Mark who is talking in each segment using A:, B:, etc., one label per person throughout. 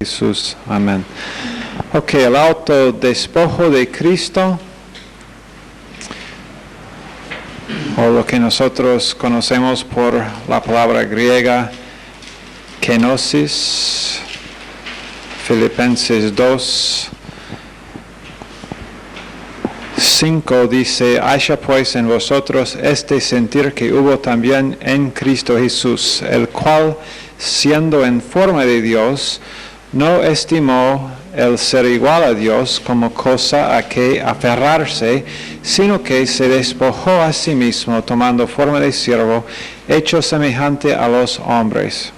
A: Jesús, amén. Ok, el autodespojo de Cristo, o lo que nosotros conocemos por la palabra griega kenosis, Filipenses 2:5 dice: haya pues en vosotros este sentir que hubo también en Cristo Jesús, el cual, siendo en forma de Dios, no estimó el ser igual a Dios como cosa a que aferrarse, sino que se despojó a sí mismo, tomando forma de siervo, hecho semejante a los hombres.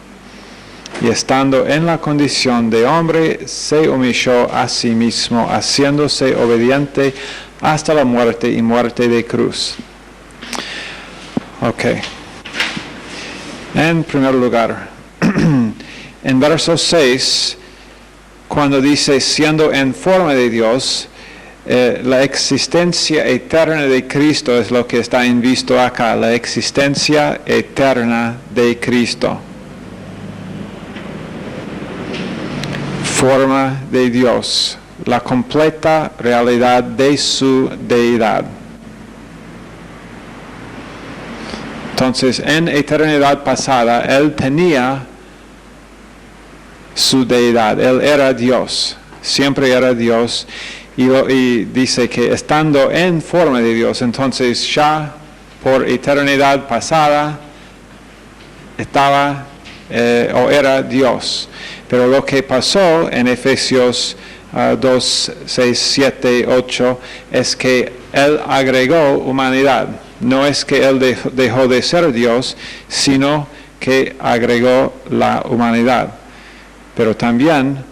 A: Y estando en la condición de hombre, se humilló a sí mismo, haciéndose obediente hasta la muerte y muerte de cruz. Ok. En primer lugar, en verso 6, cuando dice siendo en forma de Dios, la existencia eterna de Cristo es lo que está en visto acá, la existencia eterna de Cristo. Forma de Dios, la completa realidad de su deidad. Entonces, en eternidad pasada, Él tenía su deidad, Él era Dios, siempre era Dios, y dice que estando en forma de Dios, entonces ya por eternidad pasada estaba o era Dios. Pero lo que pasó en Efesios 2, 6, 7, 8 es que Él agregó humanidad. No es que Él dejó de ser Dios, sino que agregó la humanidad. Pero también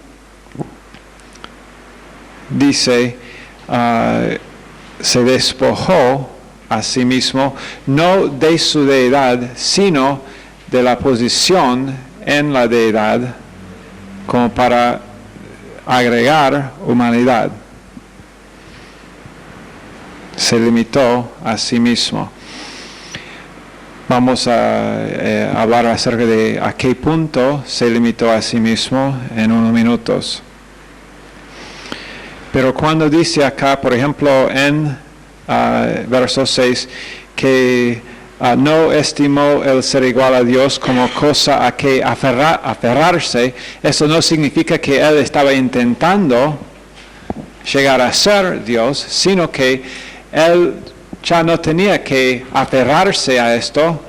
A: dice, se despojó a sí mismo, no de su deidad, sino de la posición en la deidad, como para agregar humanidad. Se limitó a sí mismo. Vamos a hablar acerca de a qué punto se limitó a sí mismo en unos minutos. Pero cuando dice acá, por ejemplo, en verso 6, que no estimó el ser igual a Dios como cosa a que aferrarse, eso no significa que Él estaba intentando llegar a ser Dios, sino que Él ya no tenía que aferrarse a esto,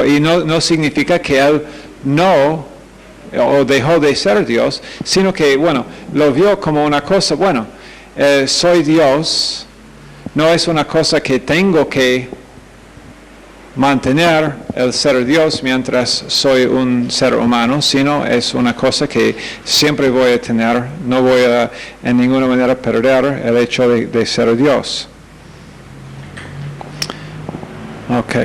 A: y no significa que Él no o dejó de ser Dios, sino que, lo vio como una cosa, soy Dios, no es una cosa que tengo que mantener el ser Dios mientras soy un ser humano, sino es una cosa que siempre voy a tener, no voy a en ninguna manera perder el hecho de ser Dios. Ok.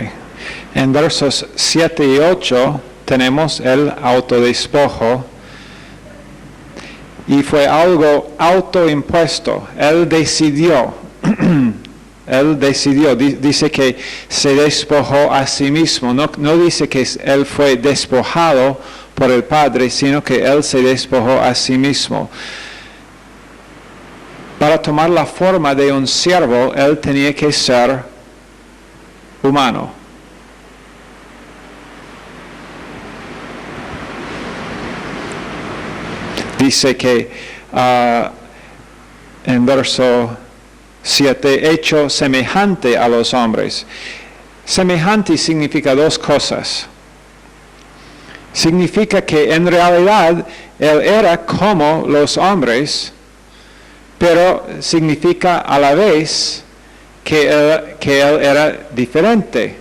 A: En versos 7 y 8 tenemos el autodespojo, y fue algo autoimpuesto. Él decidió, dice que se despojó a sí mismo, no dice que Él fue despojado por el Padre, sino que Él se despojó a sí mismo. Para tomar la forma de un siervo, Él tenía que ser humano. Dice que en verso 7, hecho semejante a los hombres. Semejante significa dos cosas. Significa que en realidad Él era como los hombres, pero significa a la vez que Él era diferente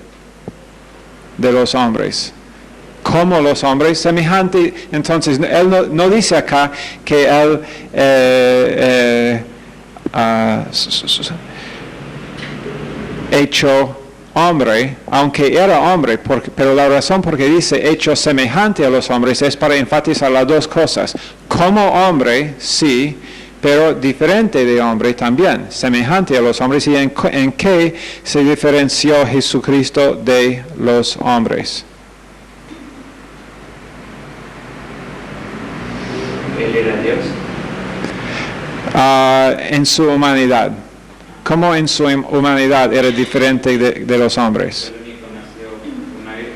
A: de los hombres. Como los hombres, semejante. Entonces, Él no dice acá que Él hecho hombre, aunque era hombre, pero la razón por que dice hecho semejante a los hombres es para enfatizar las dos cosas. Como hombre, sí, pero diferente de hombre también, semejante a los hombres. ¿Y en qué se diferenció Jesucristo de los hombres?
B: Él era Dios.
A: En su humanidad. ¿Cómo en su humanidad era diferente de los hombres?
B: El único nació una virgen.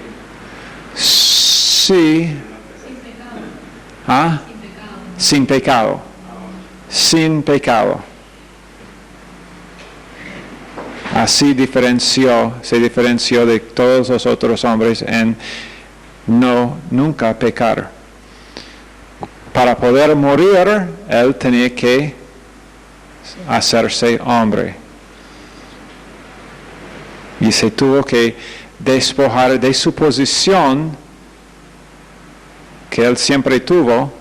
A: Sí. ¿Ah? Sin pecado. Sin pecado. Así se diferenció de todos los otros hombres en nunca pecar. Para poder morir, él tenía que hacerse hombre. Y se tuvo que despojar de su posición que él siempre tuvo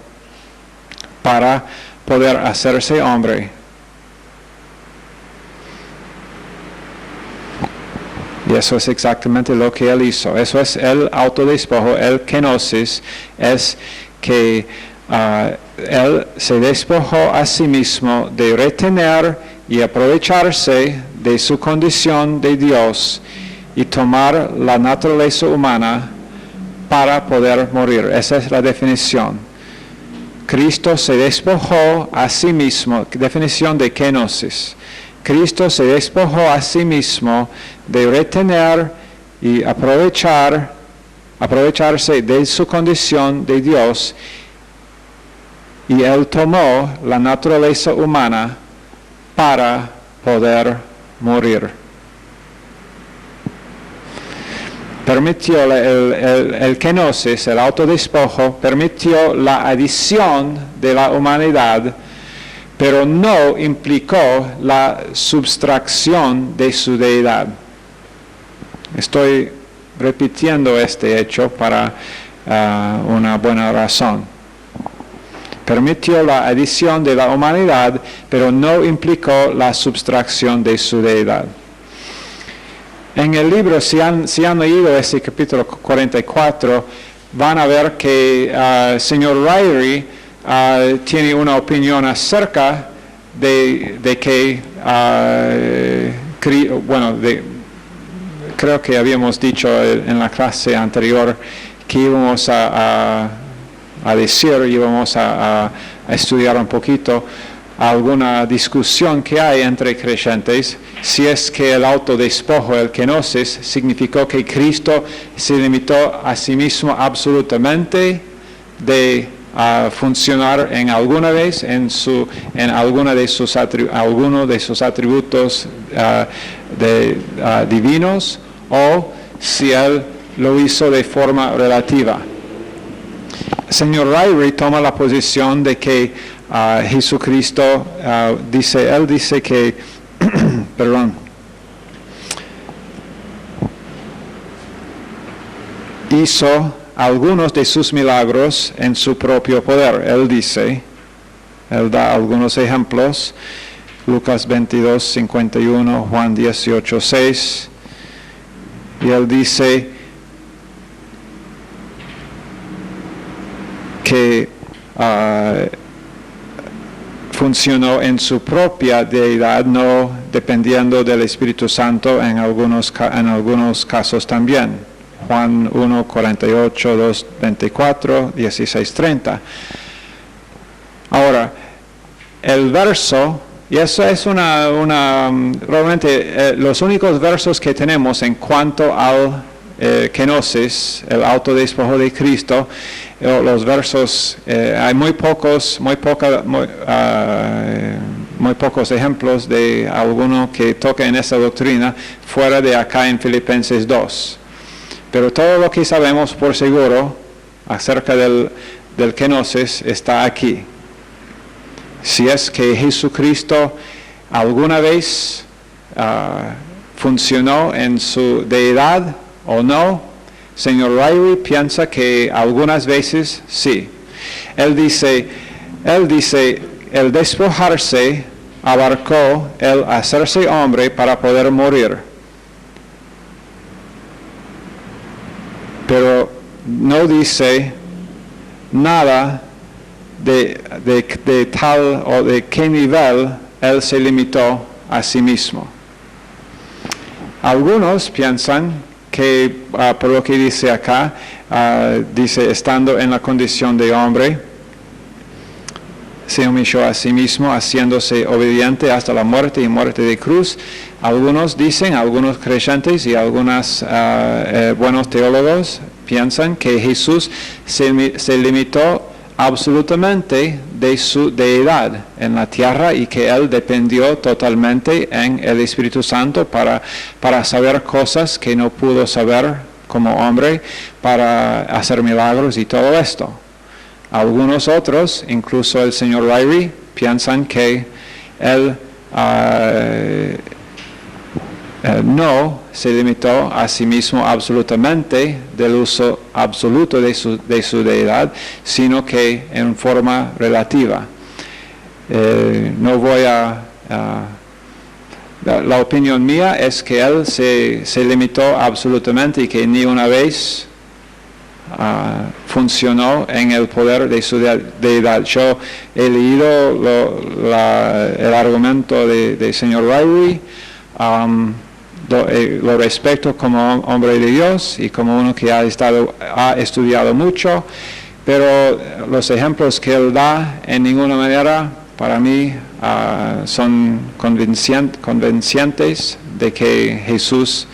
A: para poder hacerse hombre. Y eso es exactamente lo que él hizo. Eso es el autodespojo, el kenosis, es que él se despojó a sí mismo de retener y aprovecharse de su condición de Dios y tomar la naturaleza humana para poder morir. Esa es la definición. Cristo se despojó a sí mismo, definición de kenosis. Cristo se despojó a sí mismo de retener y aprovecharse de su condición de Dios, y él tomó la naturaleza humana para poder morir. Permitió el kenosis, el autodespojo, permitió la adición de la humanidad, pero no implicó la subtracción de su deidad. Estoy repitiendo este hecho para una buena razón. Permitió la adición de la humanidad, pero no implicó la subtracción de su deidad. En el libro, si han leído ese capítulo 44, van a ver que el señor Ryrie tiene una opinión acerca de que, creo que habíamos dicho en la clase anterior que íbamos a estudiar un poquito alguna discusión que hay entre creyentes, si es que el autodespojo, el kenosis, significó que Cristo se limitó a sí mismo absolutamente de funcionar en alguna vez en alguno de sus atributos divinos, o si él lo hizo de forma relativa. El señor Ryrie toma la posición de que Jesucristo dice que perdón, hizo algunos de sus milagros en su propio poder. Él da algunos ejemplos: Lucas 22, 51, Juan 18, 6, y él dice que funcionó en su propia deidad, no dependiendo del Espíritu Santo en algunos casos también. Juan 1, 48, 2, 24, 16, 30. Ahora, el verso, y eso es realmente los únicos versos que tenemos en cuanto al kenosis, el autodespojo de Cristo. Los versos, hay muy pocos ejemplos de alguno que toque en esa doctrina fuera de acá en Filipenses 2. Pero todo lo que sabemos por seguro acerca del kenosis está aquí. Si es que Jesucristo alguna vez funcionó en su deidad o no, señor Ryrie piensa que algunas veces sí. Él dice, el despojarse abarcó el hacerse hombre para poder morir. Pero no dice nada de tal o de qué nivel él se limitó a sí mismo. Algunos piensan que, por lo que dice acá, dice estando en la condición de hombre, se humilló a sí mismo, haciéndose obediente hasta la muerte y muerte de cruz. Algunos dicen, algunos creyentes y algunos buenos teólogos piensan que Jesús se limitó absolutamente de su deidad en la tierra y que Él dependió totalmente en el Espíritu Santo para saber cosas que no pudo saber como hombre, para hacer milagros y todo esto. Algunos otros, incluso el señor Ryrie, piensan que Él no se limitó a sí mismo absolutamente del uso absoluto de su deidad, sino que en forma relativa. No voy la opinión mía es que Él se limitó absolutamente y que ni una vez funcionó en el poder de su deidad. Yo he leído el argumento de señor Ryrie, lo respeto como hombre de Dios y como uno que ha estudiado mucho, pero los ejemplos que él da en ninguna manera para mí son convincentes de que Jesús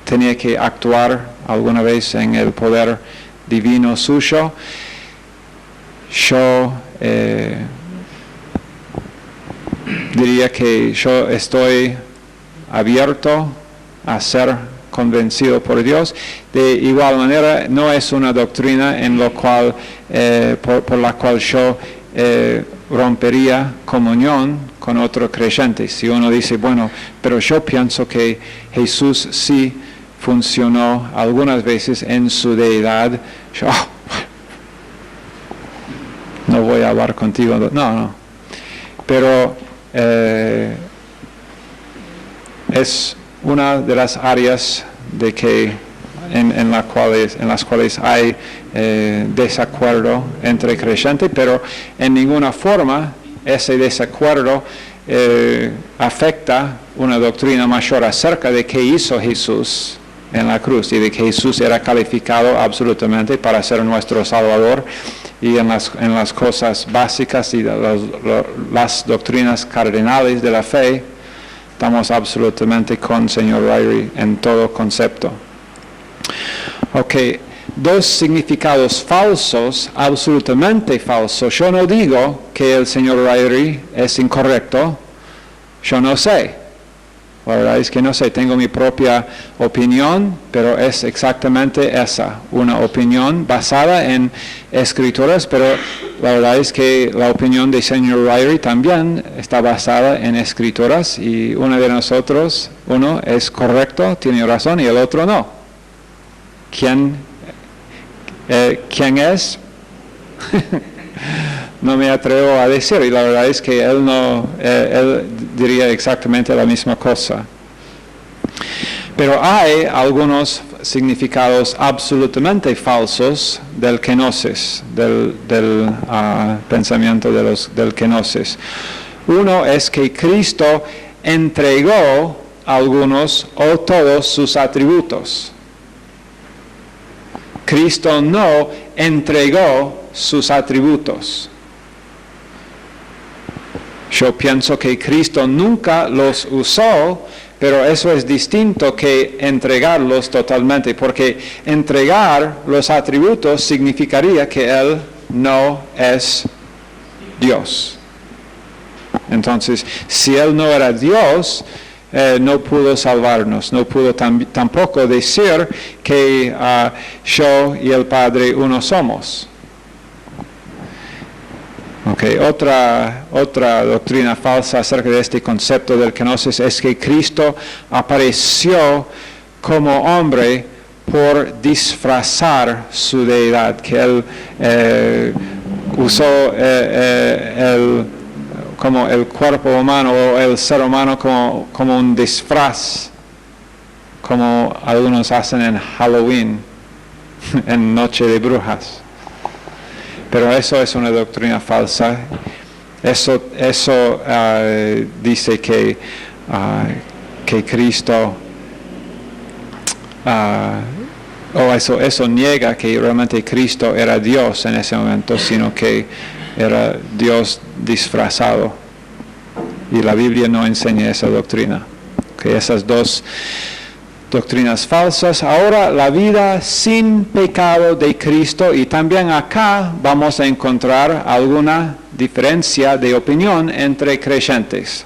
A: tenía que actuar alguna vez en el poder divino suyo. Yo diría que yo estoy abierto a ser convencido por Dios. De igual manera, no es una doctrina en lo cual, por la cual yo rompería comunión con otro creyente. Si uno dice, bueno, pero yo pienso que Jesús sí funcionó algunas veces en su deidad, yo no voy a hablar contigo, no. Pero es una de las áreas de que en las cuales hay desacuerdo entre creyentes, pero en ninguna forma ese desacuerdo afecta una doctrina mayor acerca de qué hizo Jesús en la cruz y de que Jesús era calificado absolutamente para ser nuestro Salvador, y en las cosas básicas y las doctrinas cardinales de la fe estamos absolutamente con señor Ryrie en todo concepto. Ok, dos significados falsos, absolutamente falsos. Yo no digo que el señor Ryrie es incorrecto, yo no sé. La verdad es que no sé, tengo mi propia opinión, pero es exactamente esa, una opinión basada en escrituras, pero la verdad es que la opinión de señor Ryrie también está basada en escrituras, y uno de nosotros, uno es correcto, tiene razón, y el otro no. ¿Quién es? No me atrevo a decir, y la verdad es que él diría exactamente la misma cosa. Pero hay algunos significados absolutamente falsos del kenosis, del pensamiento del kenosis. Uno es que Cristo entregó algunos o todos sus atributos. Cristo no entregó sus atributos. Yo pienso que Cristo nunca los usó, pero eso es distinto que entregarlos totalmente, porque entregar los atributos significaría que Él no es Dios. Entonces, si Él no era Dios, no pudo salvarnos, no pudo tampoco decir que yo y el Padre uno somos. Okay. Otra doctrina falsa acerca de este concepto del kenosis es que Cristo apareció como hombre por disfrazar su deidad, que Él usó como el cuerpo humano o el ser humano como un disfraz, como algunos hacen en Halloween, en Noche de Brujas. Pero eso es una doctrina falsa. Eso dice que Cristo, eso niega que realmente Cristo era Dios en ese momento, sino que era Dios disfrazado. Y la Biblia no enseña esa doctrina. Que esas dos doctrinas falsas. Ahora la vida sin pecado de Cristo, y también acá vamos a encontrar alguna diferencia de opinión entre creyentes.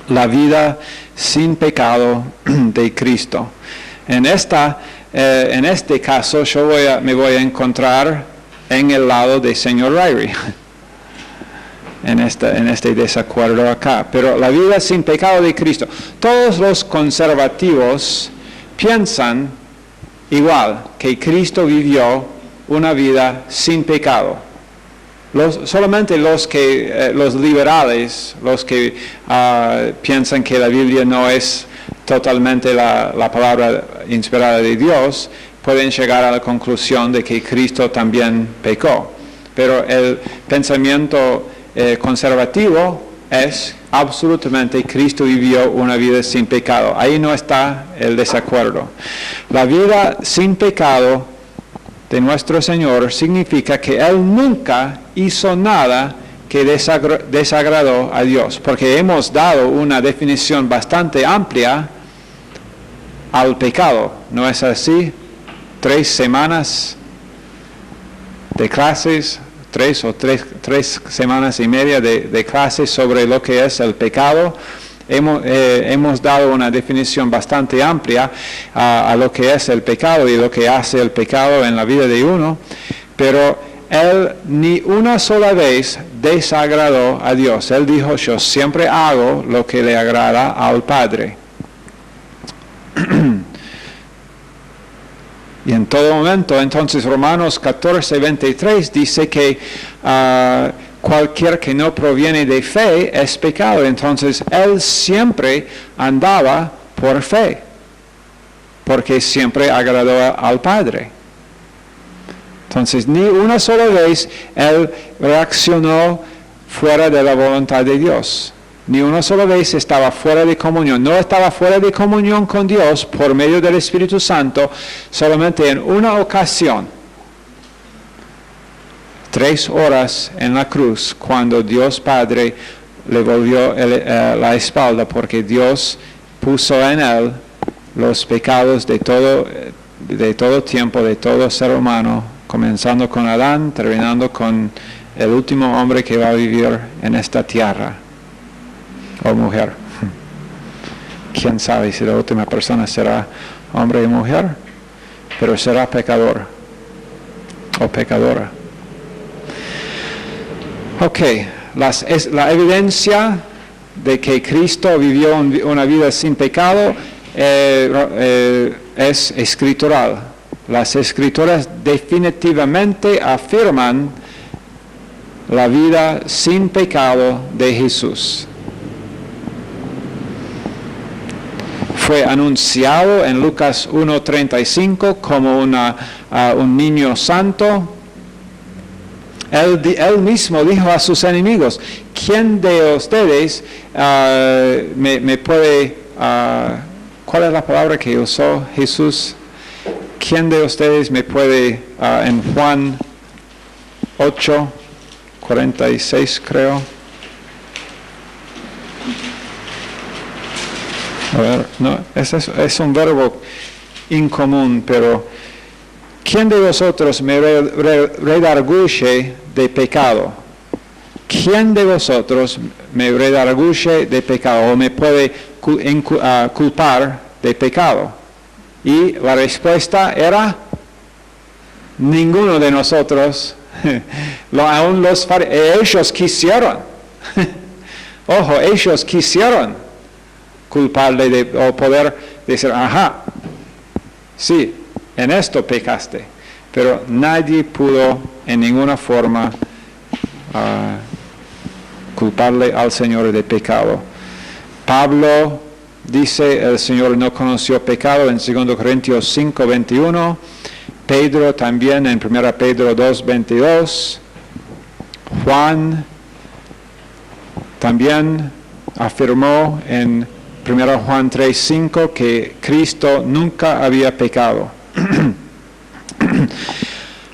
A: La vida sin pecado de Cristo. En este caso me voy a encontrar en el lado de señor Ryrie. En este desacuerdo acá. Pero la vida sin pecado de Cristo. Todos los conservativos piensan igual, que Cristo vivió una vida sin pecado. Solamente los liberales, los que piensan que la Biblia no es totalmente la palabra inspirada de Dios, pueden llegar a la conclusión de que Cristo también pecó. Pero el pensamiento conservativo es absolutamente Cristo vivió una vida sin pecado. Ahí no está el desacuerdo. La vida sin pecado de nuestro Señor significa que Él nunca hizo nada que desagradó a Dios, porque hemos dado una definición bastante amplia al pecado. ¿No es así? 3 semanas de clases, 3 semanas y media de clases sobre lo que es el pecado. Hemos dado una definición bastante amplia a lo que es el pecado y lo que hace el pecado en la vida de uno, pero Él ni una sola vez desagradó a Dios. Él dijo, yo siempre hago lo que le agrada al Padre. Y en todo momento, entonces Romanos 14:23 dice que cualquier que no proviene de fe es pecado. Entonces Él siempre andaba por fe, porque siempre agradó al Padre. Entonces ni una sola vez Él reaccionó fuera de la voluntad de Dios. Ni una sola vez estaba fuera de comunión. No estaba fuera de comunión con Dios por medio del Espíritu Santo, solamente en una ocasión. 3 horas en la cruz, cuando Dios Padre le volvió la espalda, porque Dios puso en Él los pecados de todo tiempo, de todo ser humano, comenzando con Adán, terminando con el último hombre que va a vivir en esta tierra. O mujer. Quién sabe si la última persona será hombre y mujer, pero será pecador o pecadora. Ok, la evidencia de que Cristo vivió una vida sin pecado es escritural. Las escrituras definitivamente afirman la vida sin pecado de Jesús. Fue anunciado en Lucas 1:35 como un niño santo. Él mismo dijo a sus enemigos, ¿quién de ustedes me puede... ¿cuál es la palabra que usó Jesús? ¿Quién de ustedes me puede, en Juan 8:46 creo? A ver, no, es un verbo incomún, pero ¿quién de vosotros me redarguye de pecado? ¿Quién de vosotros me redarguye de pecado o me puede culpar de pecado? Y la respuesta era, ninguno de nosotros. Aún ellos quisieron. Ojo, ellos quisieron culparle o poder decir, ajá, sí, en esto pecaste, pero nadie pudo en ninguna forma culparle al Señor de pecado. Pablo dice, el Señor no conoció pecado en 2 Corintios 5:21, Pedro también en 1 Pedro 2:22, Juan también afirmó en 1 Juan 3:5 que Cristo nunca había pecado.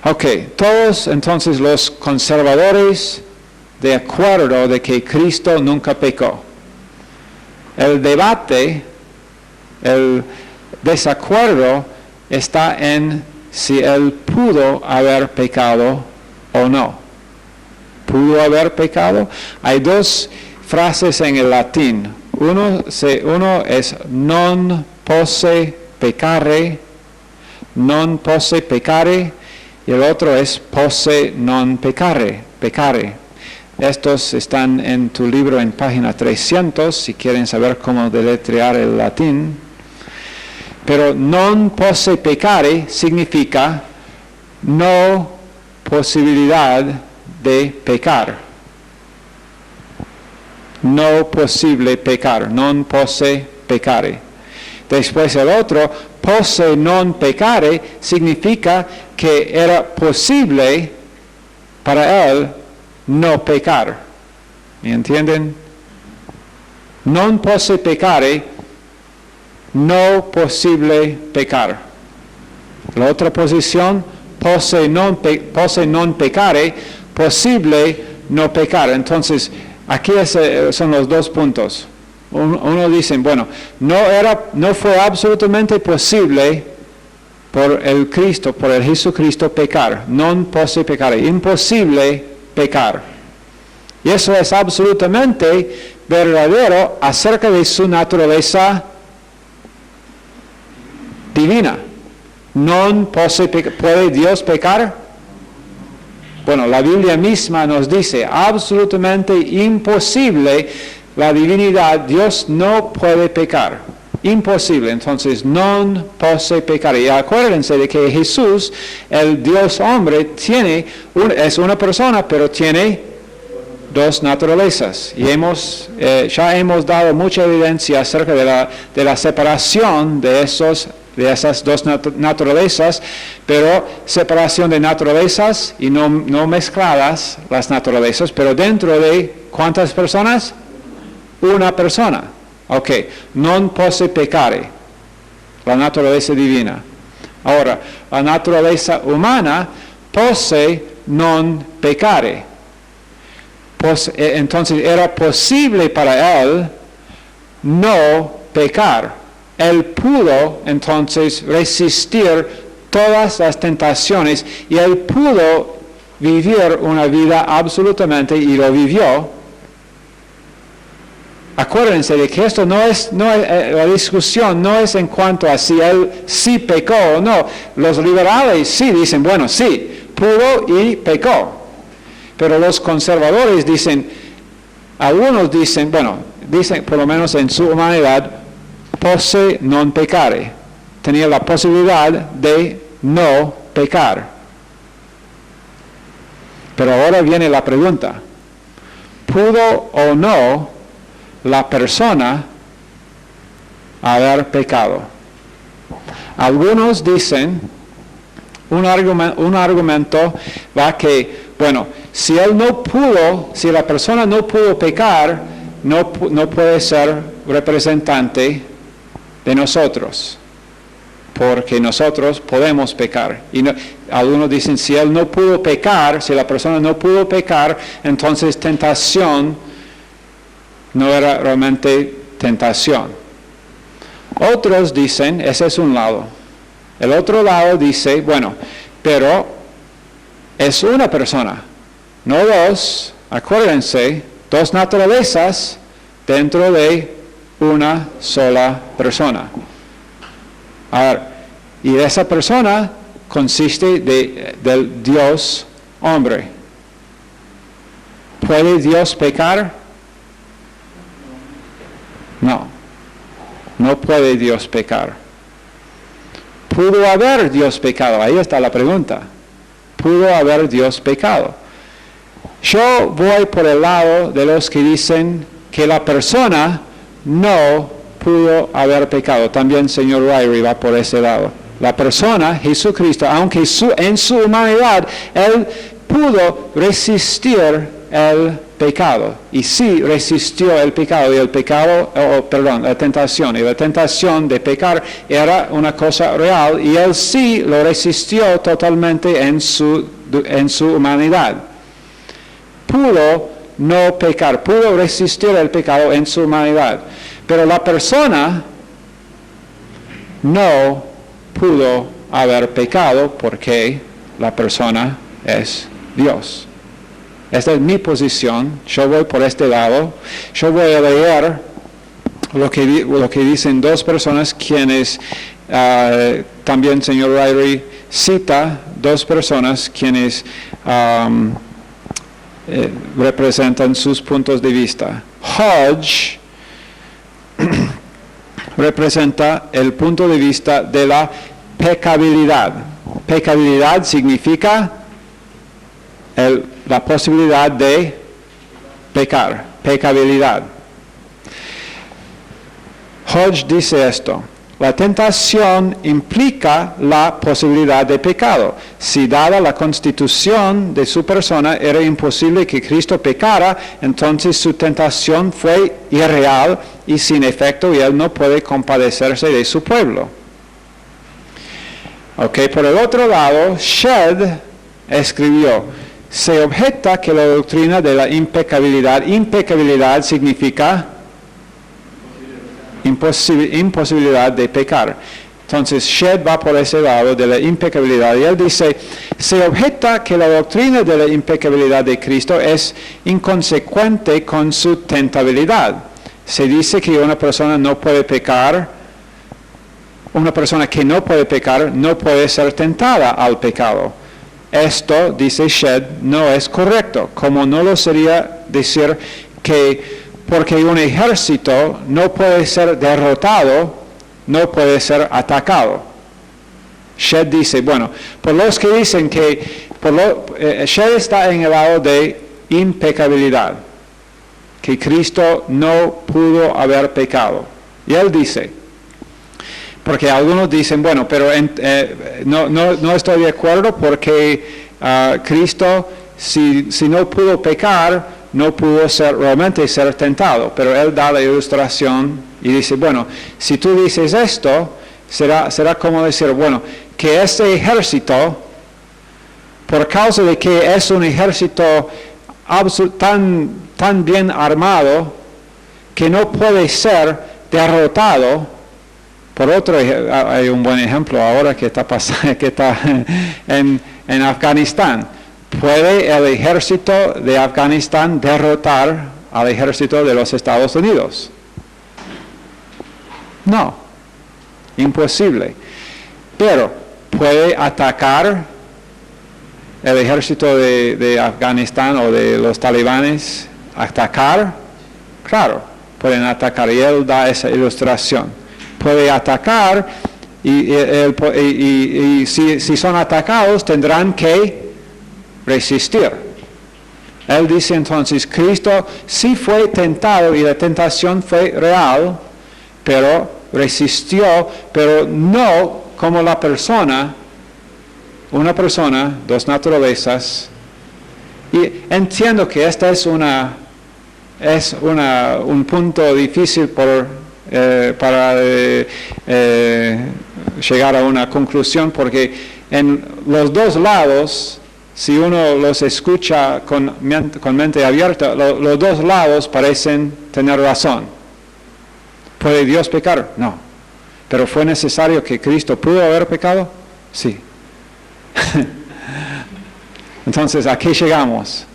A: Ok, todos entonces los conservadores de acuerdo de que Cristo nunca pecó. El debate, el desacuerdo está en si él pudo haber pecado o no. ¿Pudo haber pecado? Hay dos frases en el latín. Uno es non posse peccare, y el otro es posse non peccare. Estos están en tu libro en página 300, si quieren saber cómo deletrear el latín. Pero non posse peccare significa no posibilidad de pecar. No posible pecar, non posse peccare. Después el otro, posse non peccare, significa que era posible para él no pecar. ¿Me entienden? Non posse peccare, no posible pecar. La otra posición, posse non peccare, posible no pecar. Entonces, aquí son los dos puntos. Uno dice, bueno, no fue absolutamente posible por el Jesucristo pecar. Non posse peccare, imposible pecar. Y eso es absolutamente verdadero acerca de su naturaleza divina. ¿Puede Dios pecar? Bueno, la Biblia misma nos dice, absolutamente imposible la divinidad, Dios no puede pecar. Imposible, entonces, non posse peccare. Y acuérdense de que Jesús, el Dios hombre, es una persona, pero tiene dos naturalezas. Y ya hemos dado mucha evidencia acerca de la separación de esas dos naturalezas, pero separación de naturalezas y no mezcladas las naturalezas, pero dentro de ¿cuántas personas? Una persona. Ok, non posse peccare, la naturaleza divina. Ahora, la naturaleza humana, posse non peccare. Entonces era posible para él no pecar. Él pudo entonces resistir todas las tentaciones y él pudo vivir una vida absolutamente, y lo vivió. Acuérdense de que esto la discusión no es en cuanto a si él sí pecó o no. Los liberales sí dicen, bueno, sí, pudo y pecó. Pero los conservadores algunos dicen por lo menos en su humanidad, posse non peccare. Tenía la posibilidad de no pecar. Pero ahora viene la pregunta. ¿Pudo o no la persona haber pecado? Algunos dicen, un argumento va que, bueno, si la persona no pudo pecar, no puede ser representante de nosotros, porque nosotros podemos pecar. Y algunos dicen, si él no pudo pecar, si la persona no pudo pecar, entonces tentación no era realmente tentación. Otros dicen, ese es un lado. El otro lado dice, bueno, pero es una persona, no dos. Acuérdense, dos naturalezas dentro de una sola persona. Ahora, y esa persona consiste del Dios hombre. ¿Puede Dios pecar? No puede Dios pecar. ¿Pudo haber Dios pecado? Ahí está la pregunta. ¿Pudo haber Dios pecado? Yo voy por el lado de los que dicen que la persona no pudo haber pecado. También el señor Ryrie va por ese lado. La persona, Jesucristo, aunque en su humanidad, él pudo resistir el pecado. Y sí resistió el pecado, y el pecado, la tentación. Y la tentación de pecar era una cosa real, y él sí lo resistió totalmente en su humanidad. Pudo no pecar, pudo resistir el pecado en su humanidad. Pero la persona no pudo haber pecado porque la persona es Dios. Esta es mi posición. Yo voy por este lado. Yo voy a leer lo que dicen dos personas quienes también señor Ryrie cita dos personas quienes representan sus puntos de vista. Hodge representa el punto de vista de la pecabilidad. Pecabilidad significa la posibilidad de pecar, pecabilidad. Hodge dice esto: la tentación implica la posibilidad de pecado. Si dada la constitución de su persona era imposible que Cristo pecara, entonces su tentación fue irreal y sin efecto, y él no puede compadecerse de su pueblo. Por el otro lado, Shedd escribió: se objeta que la doctrina de la impecabilidad significa imposibilidad de pecar. Entonces Shedd va por ese lado de la impecabilidad, y él dice: se objeta que la doctrina de la impecabilidad de Cristo es inconsecuente con su tentabilidad. Se dice que una persona no puede pecar, una persona que no puede pecar no puede ser tentada al pecado. Esto, dice Shedd, no es correcto, como no lo sería decir que porque un ejército no puede ser derrotado, no puede ser atacado. Shedd dice, por los que dicen que, Shedd está en el lado de impecabilidad, que Cristo no pudo haber pecado. Y él dice, porque algunos dicen, pero no estoy de acuerdo porque Cristo, si no pudo pecar, no pudo realmente ser tentado. Pero él da la ilustración y dice, si tú dices esto, será como decir, que este ejército, por causa de que es un ejército tan bien armado, que no puede ser derrotado. Por otro, hay un buen ejemplo ahora que está en Afganistán. ¿Puede el ejército de Afganistán derrotar al ejército de los Estados Unidos? No, imposible. Pero, ¿puede atacar el ejército de Afganistán o de los talibanes? ¿Atacar? Claro, pueden atacar, y él da esa ilustración. Puede atacar, y si son atacados tendrán que resistir. Él dice entonces, Cristo sí fue tentado y la tentación fue real, pero resistió, pero no como la persona, una persona, dos naturalezas. Y entiendo que esta es un punto difícil para llegar a una conclusión, porque en los dos lados, si uno los escucha con mente abierta, los dos lados parecen tener razón. ¿Puede Dios pecar? No. ¿Pero fue necesario que Cristo pudo haber pecado? Sí. Entonces, ¿a qué llegamos?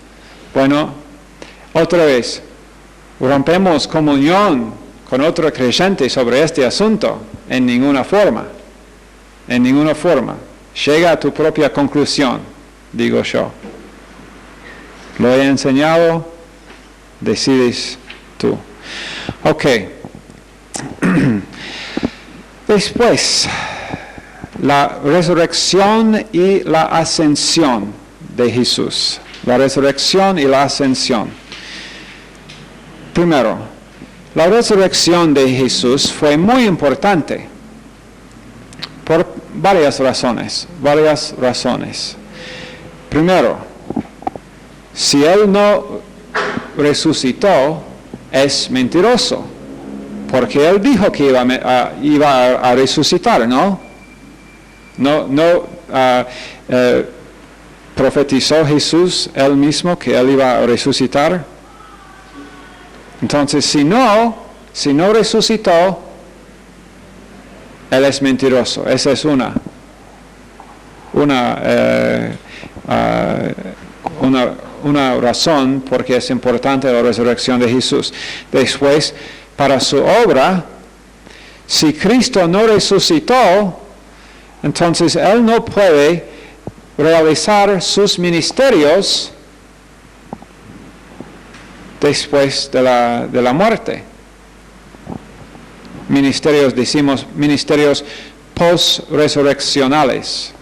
A: Otra vez, rompemos comunión con otro creyente sobre este asunto. En ninguna forma. En ninguna forma. Llega a tu propia conclusión, digo yo. Lo he enseñado, decides tú. Después, la resurrección y la ascensión de Jesús. La resurrección y la ascensión. Primero, la resurrección de Jesús fue muy importante por varias razones. Primero, Si Él no resucitó, es mentiroso, porque Él dijo que iba a resucitar, ¿no? Profetizó Jesús Él mismo que Él iba a resucitar. Entonces, si no resucitó, Él es mentiroso. Esa es una razón porque es importante la resurrección de Jesús. Después, para su obra, si Cristo no resucitó, entonces Él no puede realizar sus ministerios después de la muerte. Decimos ministerios post-resurreccionales.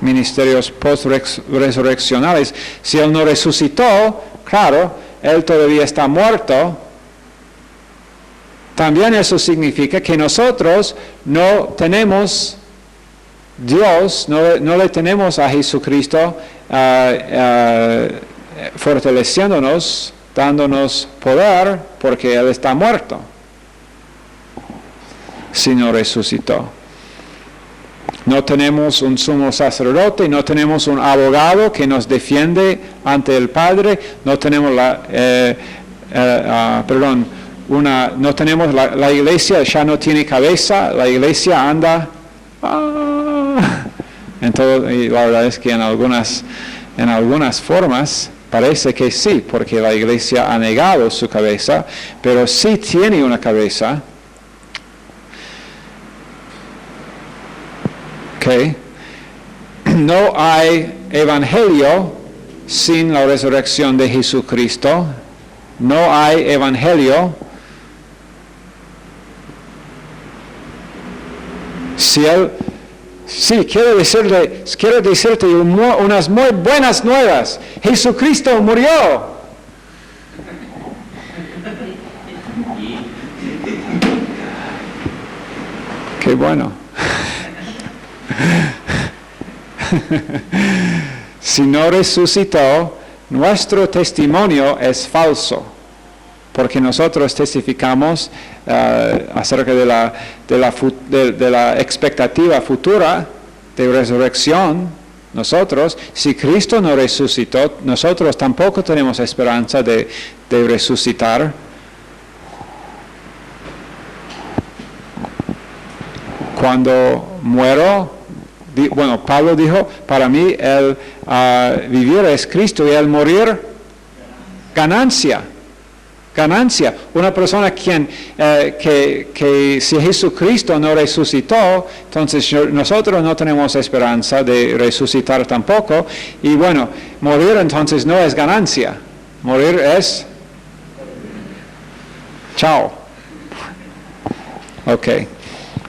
A: Ministerios post-resurreccionales. Si Él no resucitó, claro, Él todavía está muerto. También eso significa que nosotros no tenemos Dios, no le tenemos a Jesucristo fortaleciéndonos, dándonos poder, porque Él está muerto, si no resucitó. No tenemos un sumo sacerdote, no tenemos un abogado que nos defiende ante el Padre, no tenemos no tenemos la iglesia, ya no tiene cabeza, la iglesia anda y la verdad es que en algunas formas parece que sí, porque la iglesia ha negado su cabeza, pero sí tiene una cabeza. Okay. No hay evangelio sin la resurrección de Jesucristo. No hay evangelio quiero decirte unas muy buenas nuevas. Jesucristo murió. Qué bueno. Si no resucitó, nuestro testimonio es falso, porque nosotros testificamos acerca de la expectativa futura de resurrección. Si Cristo no resucitó, nosotros tampoco tenemos esperanza de resucitar. Cuando muero, Pablo dijo, para mí el vivir es Cristo y el morir ganancia. Una persona que si Jesucristo no resucitó, entonces nosotros no tenemos esperanza de resucitar tampoco. Y morir entonces no es ganancia. Morir es chao. Ok.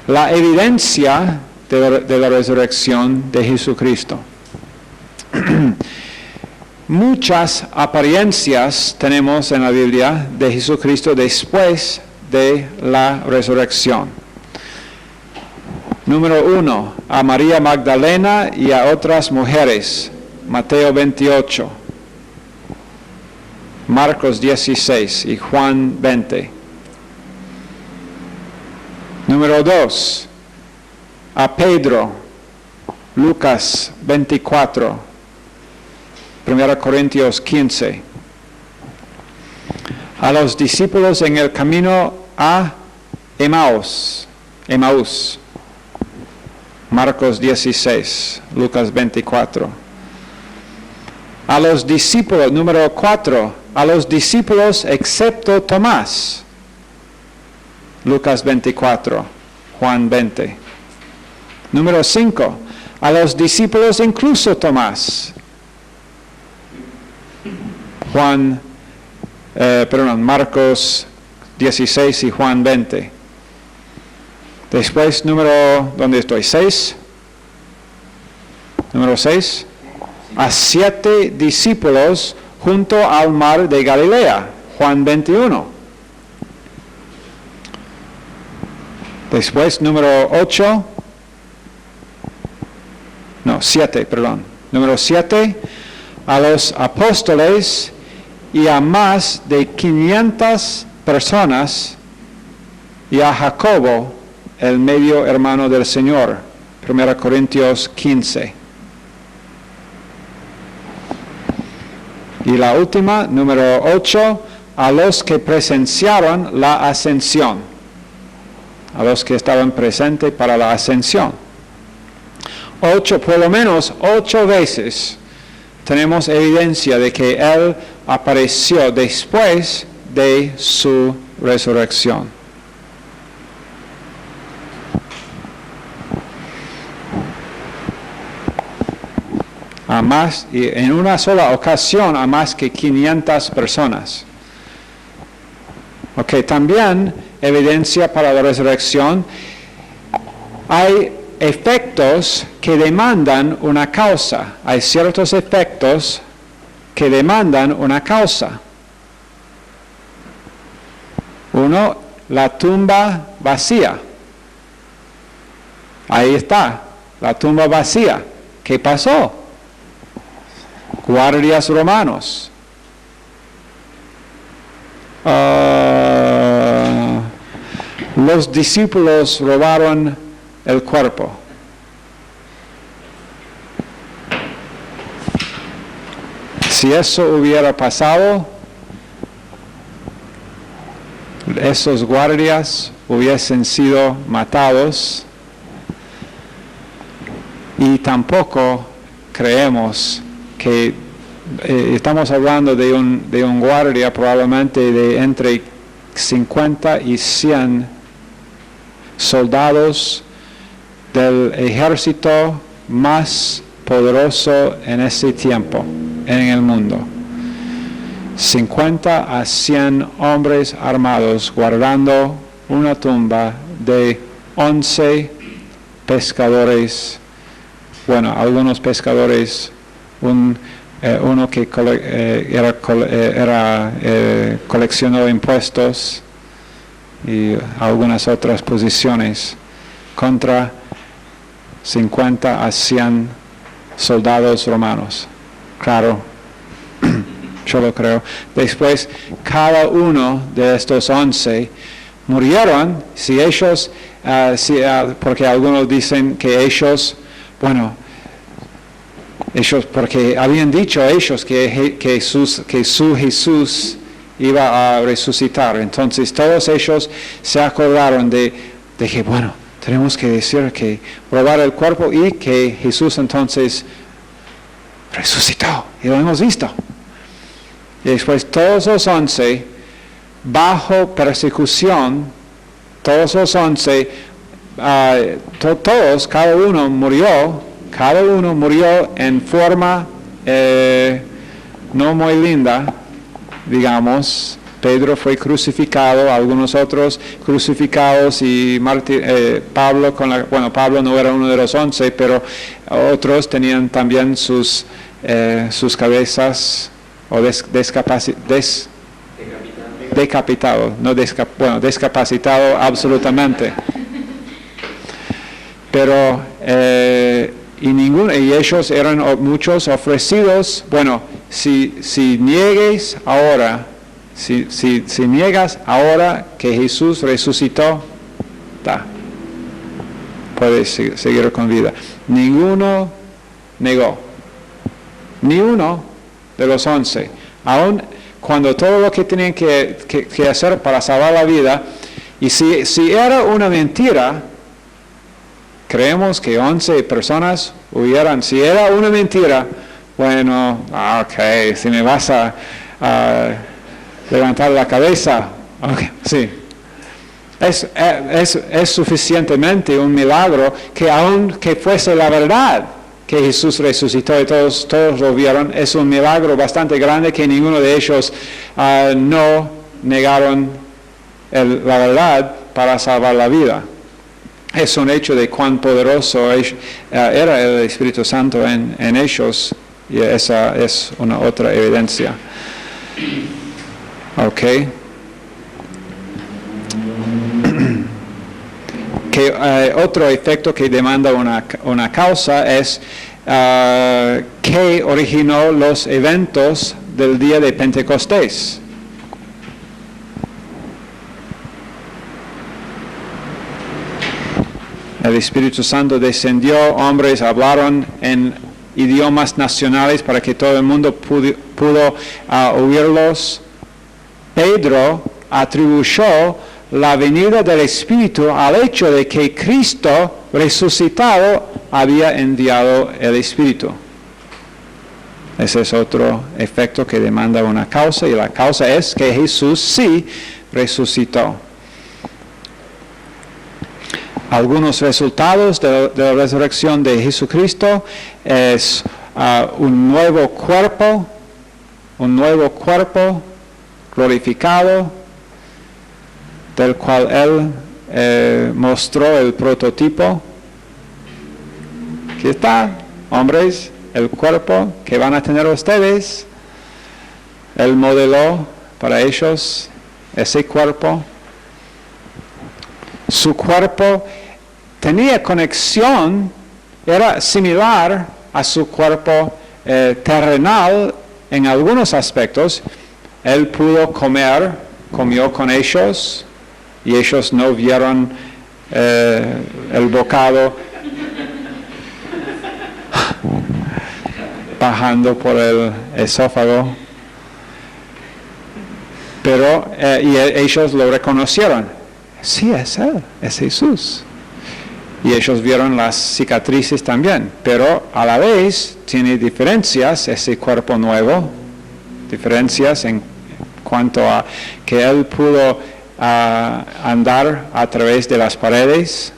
A: La evidencia de la resurrección de Jesucristo. Muchas apariencias tenemos en la Biblia de Jesucristo después de la resurrección. Número 1, a María Magdalena y a otras mujeres. Mateo 28, Marcos 16 y Juan 20. Número 2, a Pedro, Lucas 24, 1 Corintios 15. A los discípulos en el camino a Emaús, Marcos 16, Lucas 24. A los discípulos, número 4, a los discípulos excepto Tomás, Lucas 24, Juan 20. Número 5, a los discípulos incluso Tomás, Marcos 16 y Juan 20. Después, ¿dónde estoy? 6. Número 6. A 7 discípulos junto al mar de Galilea, Juan 21. Después, número 7, Número 7. a los apóstoles y a más de 500 personas y a Jacobo, el medio hermano del Señor. 1 Corintios 15. Y la última, número 8, a los que presenciaron la ascensión, a los que estaban presentes para la ascensión. 8, por lo menos 8 veces tenemos evidencia de que Él apareció después de su resurrección. A más, y en una sola ocasión, a más que 500 personas. Ok, también evidencia para la resurrección. Hay efectos que demandan una causa. Hay ciertos efectos que demandan una causa. Uno, la tumba vacía. Ahí está, la tumba vacía. ¿Qué pasó? Guardias romanos. Los discípulos robaron el cuerpo. Si eso hubiera pasado, esos guardias hubiesen sido matados y tampoco creemos que estamos hablando de un guardia probablemente de entre 50 y 100 soldados del ejército más poderoso en ese tiempo en el mundo. 50 a 100 hombres armados guardando una tumba de 11 pescadores, bueno, algunos pescadores, uno que coleccionó impuestos y algunas otras posiciones contra 50 a 100 soldados romanos. Claro, yo lo creo. Después, cada uno de estos 11 murieron, si ellos, porque algunos dicen que ellos, porque habían dicho ellos que su Jesús iba a resucitar. Entonces todos ellos se acordaron de que, tenemos que decir que robar el cuerpo y que Jesús entonces resucitó. Y lo hemos visto. Y después todos los 11, bajo persecución, todos los 11, cada uno murió en forma no muy linda, digamos. Pedro fue crucificado, algunos otros crucificados y Pablo, Pablo no era uno de los 11, pero otros tenían también sus cabezas discapacitado absolutamente. Pero y ellos eran muchos ofrecidos. Si niegues ahora, si niegas ahora que Jesús resucitó, puedes seguir con vida. Ninguno negó, ni uno de los 11, aun cuando todo lo que tenían que hacer para salvar la vida, y si era una mentira, creemos que 11 personas si era una mentira, si me vas a levantar la cabeza, sí. Es suficientemente un milagro que aunque fuese la verdad que Jesús resucitó y todos lo vieron, es un milagro bastante grande que ninguno de ellos no negaron la verdad para salvar la vida. Es un hecho de cuán poderoso era el Espíritu Santo en ellos, y esa es una otra evidencia. Ok. Otro efecto que demanda una causa es que originó los eventos del día de Pentecostés. El Espíritu Santo descendió, hombres hablaron en idiomas nacionales para que todo el mundo pudo oírlos. Pedro atribuyó la venida del Espíritu al hecho de que Cristo resucitado había enviado el Espíritu. Ese es otro efecto que demanda una causa, y la causa es que Jesús sí resucitó. Algunos resultados de la resurrección de Jesucristo es un nuevo cuerpo glorificado, del cual Él mostró el prototipo. Aquí está, hombres, el cuerpo que van a tener ustedes. Él modeló para ellos ese cuerpo. Su cuerpo tenía conexión, era similar a su cuerpo terrenal en algunos aspectos. Él pudo comió con ellos, y ellos no vieron el bocado bajando por el esófago, pero ellos lo reconocieron. Sí, es Él, es Jesús. Y ellos vieron las cicatrices también, pero a la vez tiene diferencias ese cuerpo nuevo, diferencias en cuanto a que Él pudo andar a través de las paredes,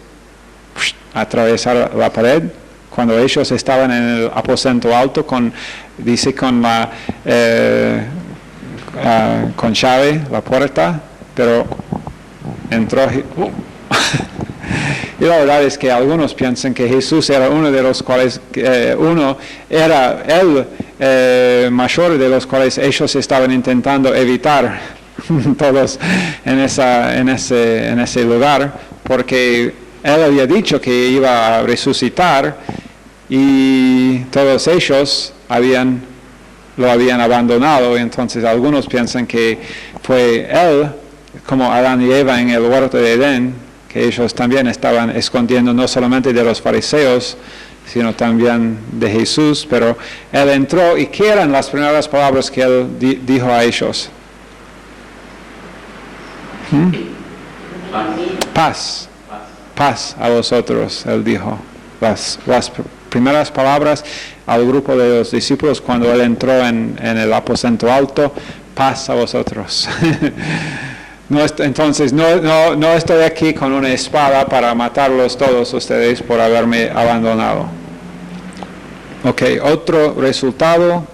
A: atravesar la pared. Cuando ellos estaban en el aposento alto, con llave la puerta, pero entró. Y la verdad es que algunos piensan que Jesús era uno de los cuales, uno era el mayor de los cuales ellos estaban intentando evitar todos en ese lugar, porque Él había dicho que iba a resucitar y todos ellos lo habían abandonado. Entonces algunos piensan que fue Él, como Adán y Eva en el huerto de Edén, que ellos también estaban escondiendo no solamente de los fariseos, sino también de Jesús. Pero Él entró, y ¿qué eran las primeras palabras que Él dijo a ellos? Paz a vosotros, Él dijo. Las primeras palabras al grupo de los discípulos cuando Él entró en el aposento alto: paz a vosotros. Entonces, no estoy aquí con una espada para matarlos todos ustedes por haberme abandonado. Ok, otro resultado.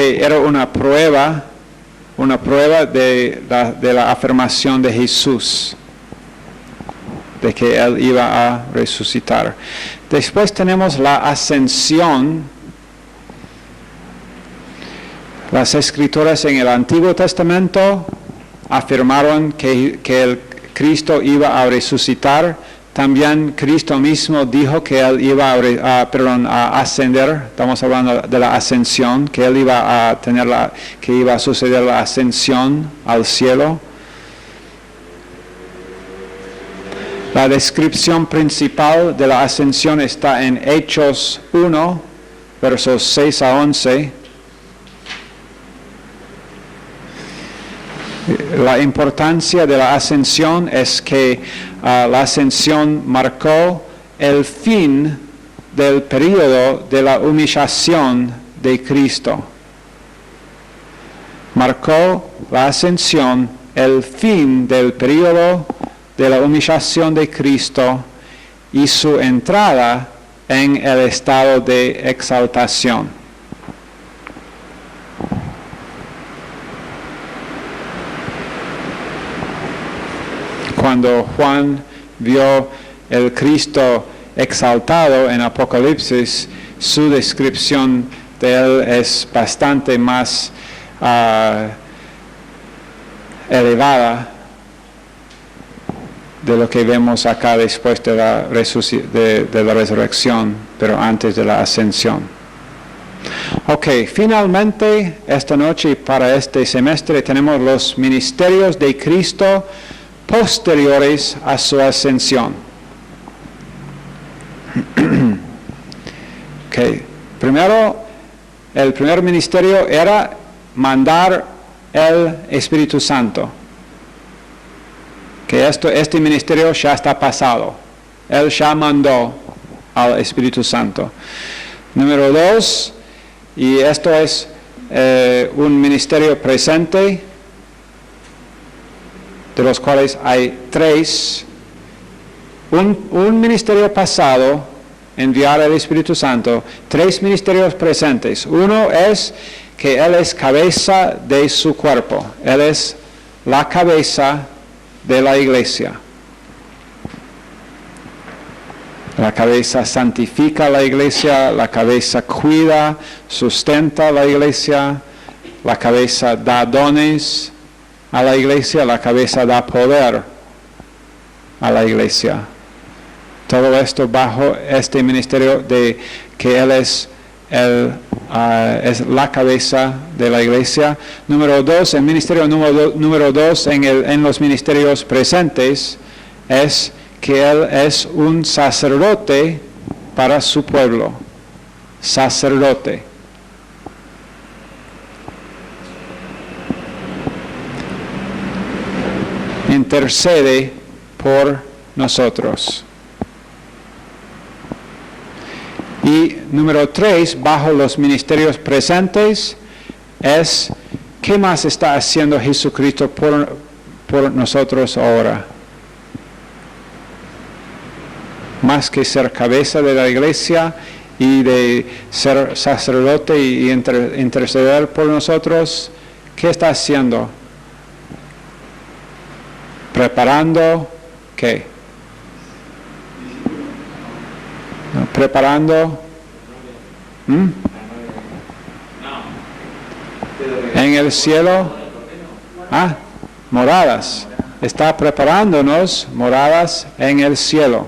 A: Era una prueba de la afirmación de Jesús, de que Él iba a resucitar. Después tenemos la ascensión. Las escrituras en el Antiguo Testamento afirmaron que el Cristo iba a resucitar. También Cristo mismo dijo que Él iba a ascender. Estamos hablando de la ascensión, que Él iba a que iba a suceder la ascensión al cielo. La descripción principal de la ascensión está en Hechos 1, versos 6 a 11. La importancia de la ascensión es que la ascensión marcó el fin del período de la humillación de Cristo. Marcó la ascensión el fin del período de la humillación de Cristo y su entrada en el estado de exaltación. Cuando Juan vio el Cristo exaltado en Apocalipsis, su descripción de él es bastante más elevada de lo que vemos acá después de la resurrección, pero antes de la ascensión. Ok, finalmente esta noche y para este semestre tenemos los ministerios de Cristo posteriores a su ascensión. Ok, primero, el primer ministerio era mandar el Espíritu Santo. Que este ministerio ya está pasado. Él ya mandó al Espíritu Santo. Número 2, y esto es un ministerio presente, de los cuales hay 3. Un ministerio pasado, enviar al Espíritu Santo, 3 ministerios presentes. Uno es que Él es cabeza de su cuerpo. Él es la cabeza de la iglesia. La cabeza santifica la iglesia, la cabeza cuida, sustenta la iglesia, la cabeza da dones a la iglesia, la cabeza da poder a la iglesia. Todo esto bajo este ministerio de que Él es la cabeza de la iglesia. Número 2, el ministerio número 2 en los ministerios presentes es que Él es un sacerdote para su pueblo. Sacerdote. Intercede por nosotros. Y número 3, bajo los ministerios presentes, es ¿qué más está haciendo Jesucristo por nosotros ahora? Más que ser cabeza de la iglesia y de ser sacerdote y interceder por nosotros, ¿qué está haciendo? Preparando, ¿qué? Preparando en el cielo moradas. Está preparándonos moradas en el cielo.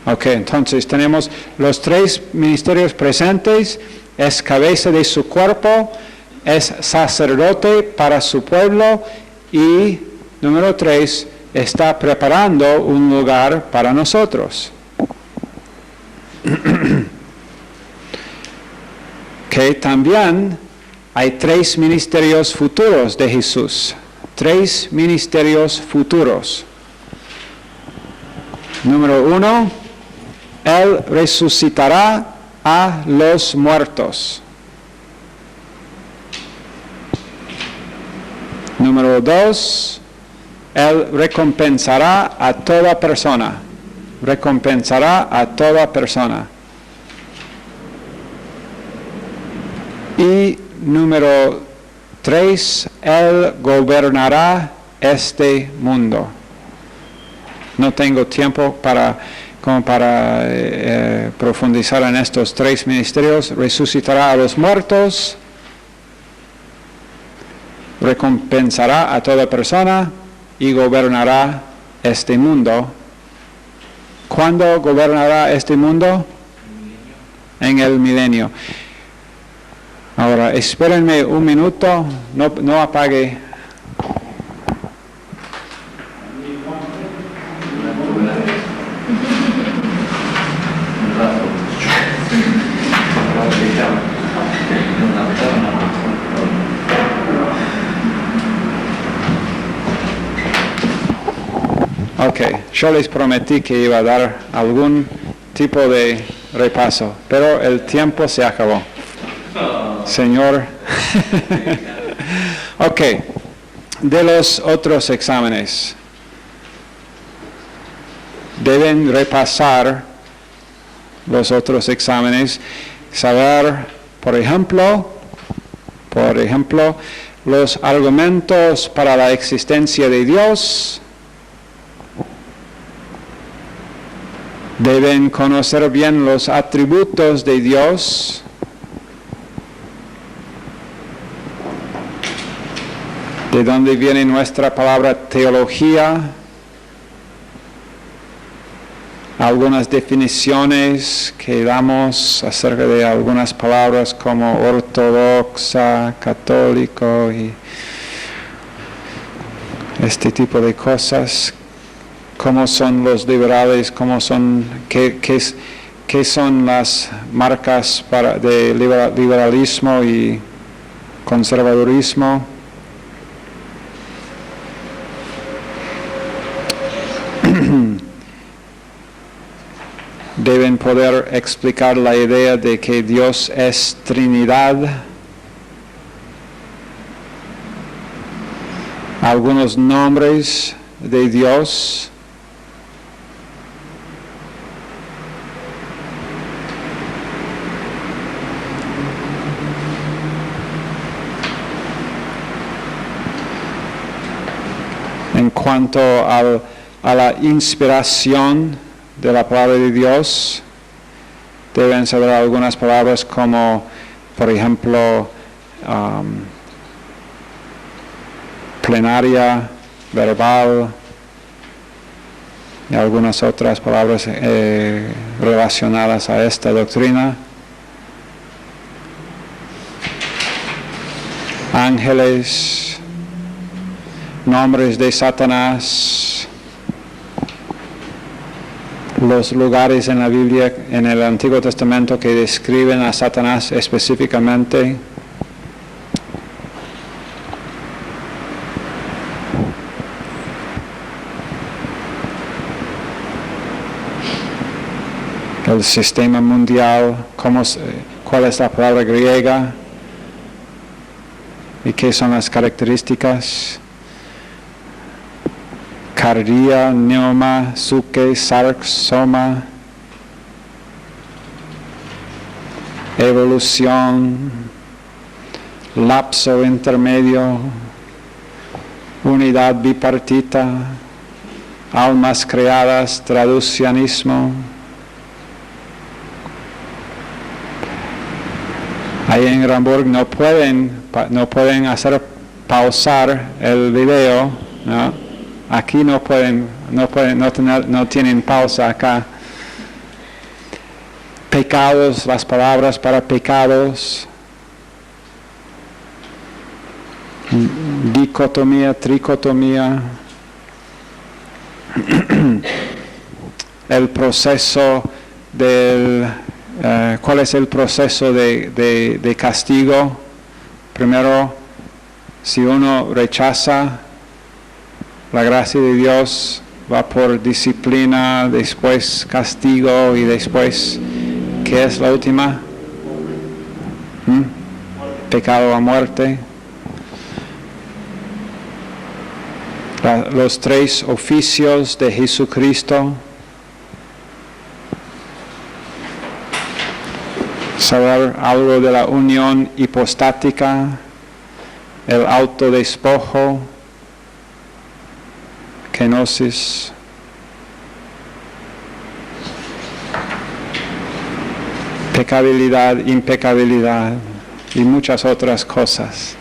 A: Ok, entonces tenemos los 3 ministerios presentes. Es cabeza de su cuerpo, es sacerdote para su pueblo y número 3, está preparando un lugar para nosotros. Que también hay 3 ministerios futuros de Jesús. 3 ministerios futuros. Número 1, Él resucitará a los muertos. Número 2, Él recompensará a toda persona. Recompensará a toda persona. Y número 3, Él gobernará este mundo. No tengo tiempo para profundizar en estos 3 ministerios. Resucitará a los muertos, recompensará a toda persona y gobernará este mundo. ¿Cuándo gobernará este mundo? En el milenio. Ahora, espérenme un minuto, no apague. Ok, yo les prometí que iba a dar algún tipo de repaso, pero el tiempo se acabó. Señor. Ok, de los otros exámenes, deben repasar los otros exámenes, saber, por ejemplo, los argumentos para la existencia de Dios, Deben conocer bien los atributos de Dios. ¿De dónde viene nuestra palabra teología? Algunas definiciones que damos acerca de algunas palabras como ortodoxa, católico y este tipo de cosas. ¿Cómo son los liberales? ¿Qué son las marcas de liberalismo y conservadurismo? Deben poder explicar la idea de que Dios es Trinidad. Algunos nombres de Dios. En cuanto a la inspiración de la palabra de Dios, deben saber algunas palabras como, por ejemplo, plenaria, verbal, y algunas otras palabras relacionadas a esta doctrina. Ángeles, nombres de Satanás, los lugares en la Biblia, en el Antiguo Testamento, que describen a Satanás específicamente. El sistema mundial, cuál es la palabra griega y qué son las características. Cardia, neuma, suke, sarx, soma, evolución, lapso intermedio, unidad bipartita, almas creadas, traduccionismo. Ahí en Ramburg no pueden hacer pausar el video, ¿no? Aquí no tienen pausa acá. Pecados, las palabras para pecados. Dicotomía, tricotomía. El proceso ¿cuál es el proceso de castigo? Primero, si uno rechaza la gracia de Dios, va por disciplina, después castigo y después, ¿qué es la última? Pecado a muerte. Los tres oficios de Jesucristo. Saber algo de la unión hipostática, el autodespojo, kenosis, pecabilidad, impecabilidad y muchas otras cosas.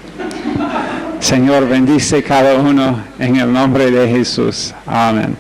A: Señor, bendice cada uno en el nombre de Jesús. Amén.